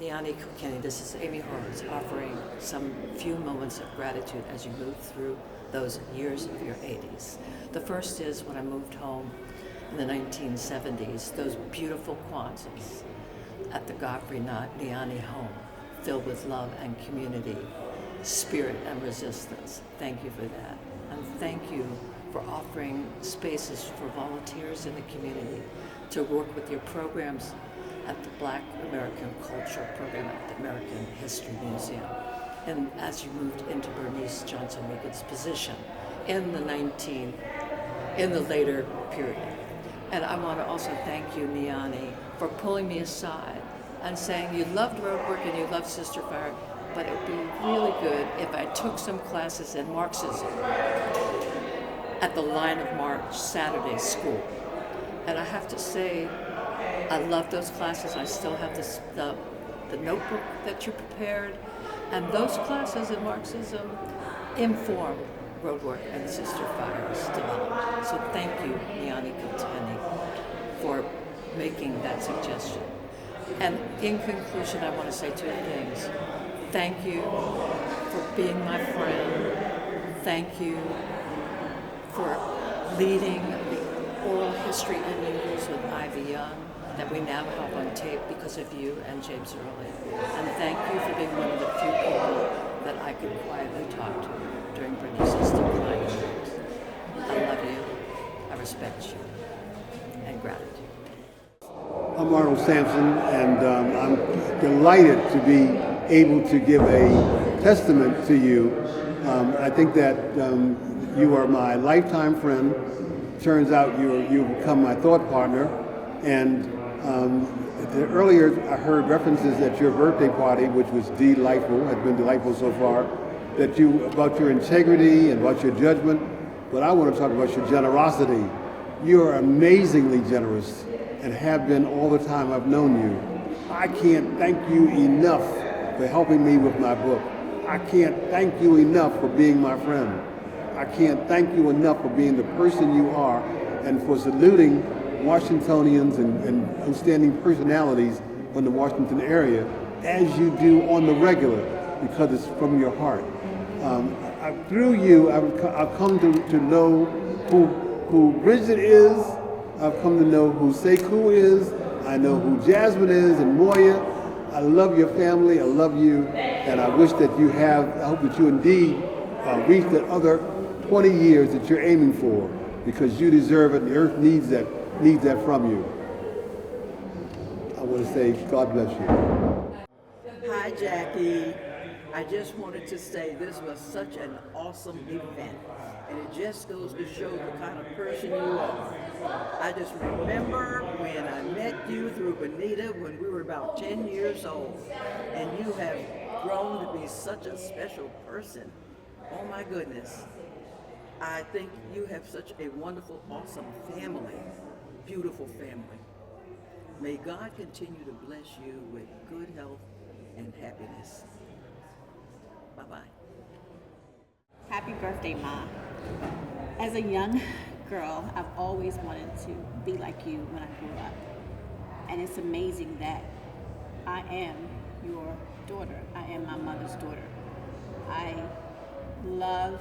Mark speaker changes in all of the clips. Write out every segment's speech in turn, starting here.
Speaker 1: Niani Kilkenny, this is Amy Horowitz offering some few moments of gratitude as you move through those years of your 80s. The first is when I moved home in the 1970s, those beautiful Kwanzas at the Godfrey Niani home, filled with love and community, spirit and resistance. Thank you for that. And thank you for offering spaces for volunteers in the community to work with your programs at the Black American Culture Program at the American History Museum. And as you moved into Bernice Johnson Reagan's position in the later period. And I want to also thank you, Niani, for pulling me aside and saying you loved road work and you loved Sister Fire, but it would be really good if I took some classes in Marxism at the Line of March Saturday school. And I have to say, I love those classes. I still have the notebook that you prepared. And those classes in Marxism inform Roadwork and Sister Fire's development. So thank you, Niani Kilkenny, for making that suggestion. And in conclusion, I want to say two things. Thank you for being my friend. Thank you for leading the oral history interviews with Ivy Young that we now have on tape because of you and James Early. And thank you for being one of the few people that I could quietly talk to during Bernice's decline years. I love you, I respect you, and gratitude.
Speaker 2: I'm Arnold Sampson, and I'm delighted to be able to give a testament to you. I think that you are my lifetime friend. Turns out you've become my thought partner, and earlier I heard references at your birthday party, which was delightful, has been delightful so far, about your integrity and about your judgment, but I want to talk about your generosity. You are amazingly generous and have been all the time I've known you. I can't thank you enough for helping me with my book. I can't thank you enough for being my friend. I can't thank you enough for being the person you are and for saluting Washingtonians and outstanding personalities from the Washington area as you do on the regular, because it's from your heart. Through you, I've come to know who Bridget is. I've come to know who Sekou is. I know who Jasmine is and Moya. I love your family. I love you, and I wish that I hope that you indeed reach that other 20 years that you're aiming for, because you deserve it. The earth needs that from you. I want to say, God bless you.
Speaker 3: Hi, Jackie. I just wanted to say this was such an awesome event, and it just goes to show the kind of person you are. I just remember when I met you through Benita when we were about 10 years old, and you have grown to be such a special person. Oh my goodness. I think you have such a wonderful, awesome family, beautiful family. May God continue to bless you with good health and happiness. Bye-bye.
Speaker 4: Happy birthday, Ma. As a young girl, I've always wanted to be like you when I grew up. And it's amazing that I am your daughter. I am my mother's daughter. I love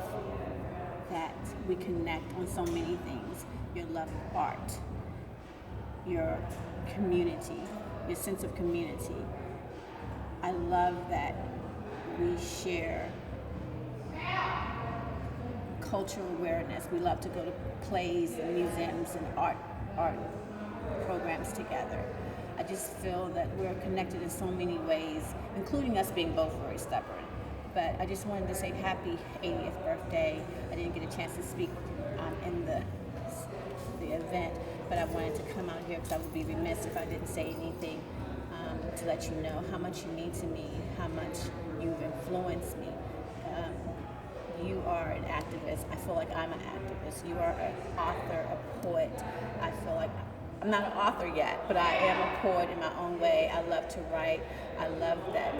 Speaker 4: that we connect on so many things. Your love of art, your community, your sense of community. I love that we share cultural awareness. We love to go to plays and museums and art programs together. I just feel that we're connected in so many ways, including us being both very stubborn. But I just wanted to say happy 80th birthday. I didn't get a chance to speak in the event, but I wanted to come out here because I would be remiss if I didn't say anything to let you know how much you mean to me, how much you've influenced me. You are an activist. I feel like I'm an activist. You are an author, a poet. I feel like I'm not an author yet, but I am a poet in my own way. I love to write. I love that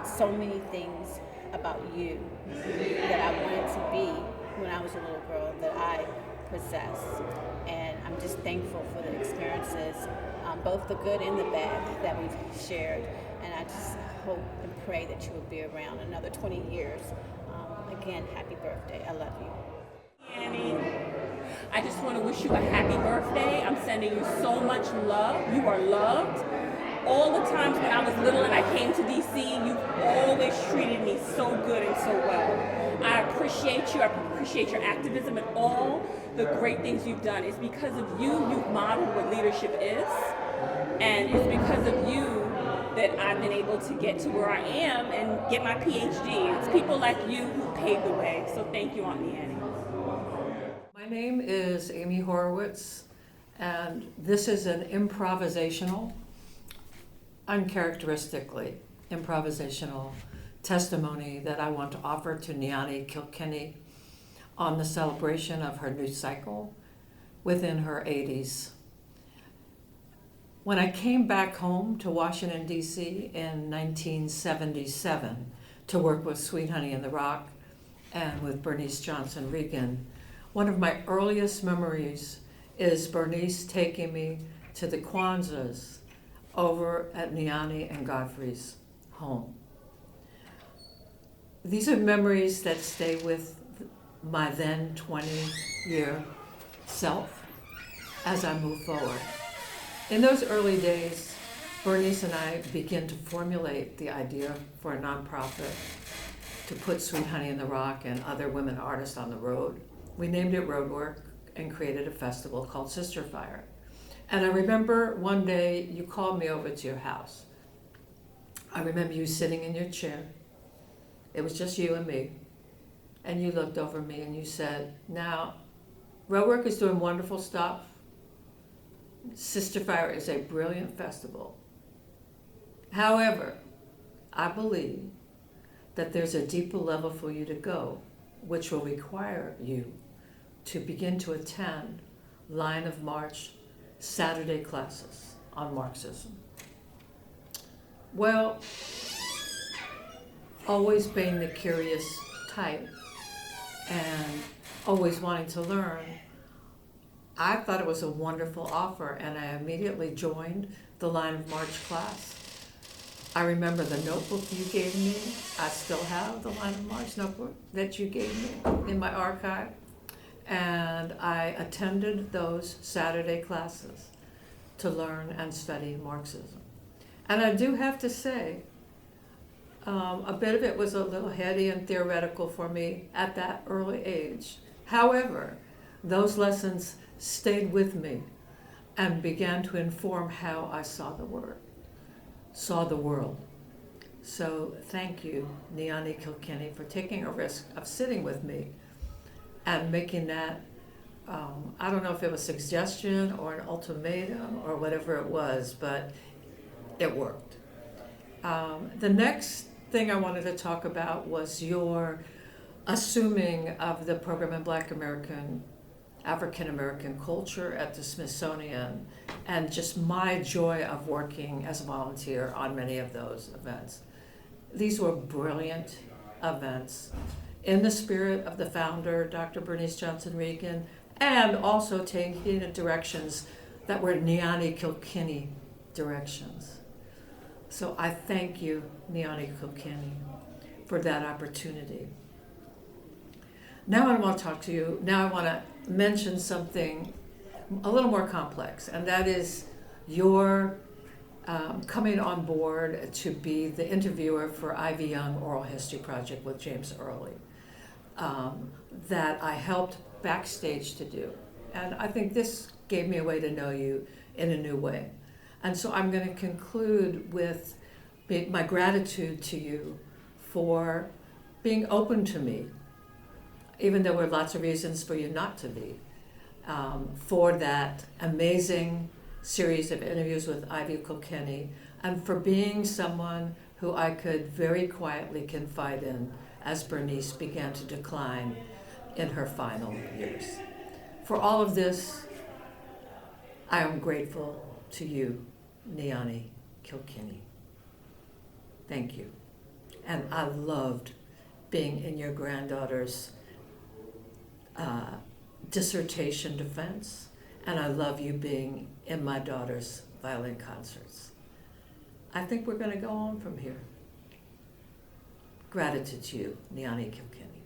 Speaker 4: so many things about you that I wanted to be when I was a little girl that I possess. And I'm just thankful for the experiences both the good and the bad that we've shared. And I just hope and pray that you will be around another 20 years. Again, happy birthday. I love you.
Speaker 5: Niani, I just want to wish you a happy birthday. I'm sending you so much love. You are loved. All the times when I was little and I came to DC, you've always treated me so good and so well. I appreciate you. I appreciate your activism and all the great things you've done. It's because of you you've modeled what leadership is. And it's because of you that I've been able to get to where I am and get my PhD. It's people like you who paved the way. So thank you, Aunt Niani.
Speaker 1: My name is Amy Horowitz, and this is an improvisational, uncharacteristically improvisational testimony that I want to offer to Niani Kilkenny on the celebration of her new cycle within her 80s. When I came back home to Washington, D.C. in 1977 to work with Sweet Honey in the Rock and with Bernice Johnson Regan, one of my earliest memories is Bernice taking me to the Kwanzas over at Niani and Godfrey's home. These are memories that stay with my then 20-year self as I move forward. In those early days, Bernice and I began to formulate the idea for a nonprofit to put Sweet Honey in the Rock and other women artists on the road. We named it Roadwork and created a festival called Sister Fire. And I remember one day you called me over to your house. I remember you sitting in your chair. It was just you and me. And you looked over me and you said, now, Roadwork is doing wonderful stuff. Sister Fire is a brilliant festival. However, I believe that there's a deeper level for you to go, which will require you to begin to attend Line of March Saturday classes on Marxism. Well, always being the curious type and always wanting to learn, I thought it was a wonderful offer, and I immediately joined the Line of March class. I remember the notebook you gave me. I still have the Line of March notebook that you gave me in my archive. And I attended those Saturday classes to learn and study Marxism. And I do have to say, a bit of it was a little heady and theoretical for me at that early age. However, those lessons stayed with me and began to inform how I saw the world. So thank you, Niani Kilkenny, for taking a risk of sitting with me and making that, I don't know if it was a suggestion or an ultimatum or whatever it was, but it worked. The next thing I wanted to talk about was your assuming of the program in African American culture at the Smithsonian, and just my joy of working as a volunteer on many of those events. These were brilliant events in the spirit of the founder, Dr. Bernice Johnson Regan, and also taking the directions that were Niani Kilkenny directions. So I thank you, Niani Kilkenny, for that opportunity. Now I want to talk to you, now I want to mention something a little more complex, and that is your coming on board to be the interviewer for Ivy Young Oral History Project with James Early, that I helped backstage to do. And I think this gave me a way to know you in a new way. And so I'm going to conclude with my gratitude to you for being open to me, even though there were lots of reasons for you not to be, for that amazing series of interviews with Ivy Kilkenny, and for being someone who I could very quietly confide in as Bernice began to decline in her final years. For all of this, I am grateful to you, Niani Kilkenny. Thank you. And I loved being in your granddaughter's dissertation defense, and I love you being in my daughter's violin concerts. I think we're going to go on from here. Gratitude to you, Niani Kilkenny.